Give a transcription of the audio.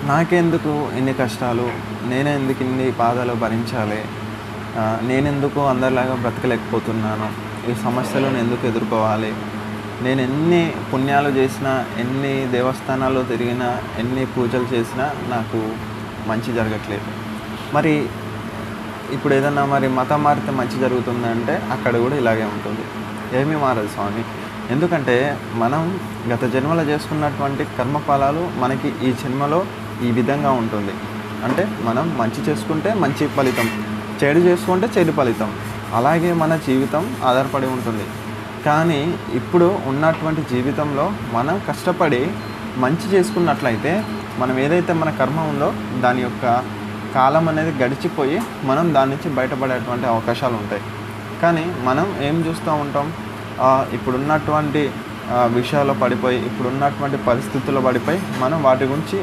నాకెందుకు ఇన్ని కష్టాలు? నేనే ఎందుకు ఇన్ని బాధలు భరించాలి? నేనెందుకు అందరిలాగా బ్రతకలేకపోతున్నాను? ఈ సమస్యలను ఎందుకు ఎదుర్కోవాలి? నేనెన్ని పుణ్యాలు చేసినా, ఎన్ని దేవస్థానాల్లో తిరిగినా, ఎన్ని పూజలు చేసినా నాకు మంచి జరగట్లేదు. మరి ఇప్పుడేదన్నా మతం మారితే మంచి జరుగుతుందంటే అక్కడ గూడా ఇలాగే ఉంటుంది. ఏమీ మారదు స్వామి. ఎందుకంటే మనం గత జన్మలో చేసుకున్నటువంటి కర్మఫలాలు మనకి ఈ జన్మలో ఈ విధంగా ఉంటుంది. అంటే మనం మంచి చేసుకుంటే మంచి ఫలితం, చెడు చేసుకుంటే చెడు ఫలితం. అలాగే మన జీవితం ఆధారపడి ఉంటుంది. కానీ ఇప్పుడు ఉన్నటువంటి జీవితంలో మనం కష్టపడి మంచి చేసుకున్నట్లయితే మనం ఏదైతే మన కర్మ ఉందో దాని యొక్క కాలం అనేది గడిచిపోయి మనం దాని నుంచి బయటపడేటువంటి అవకాశాలు ఉంటాయి. కానీ మనం ఏం చూస్తూ ఉంటాం, ఇప్పుడున్నటువంటి విషయాల్లో పడిపోయి, ఇప్పుడున్నటువంటి పరిస్థితుల్లో పడిపోయి మనం వాటి గురించి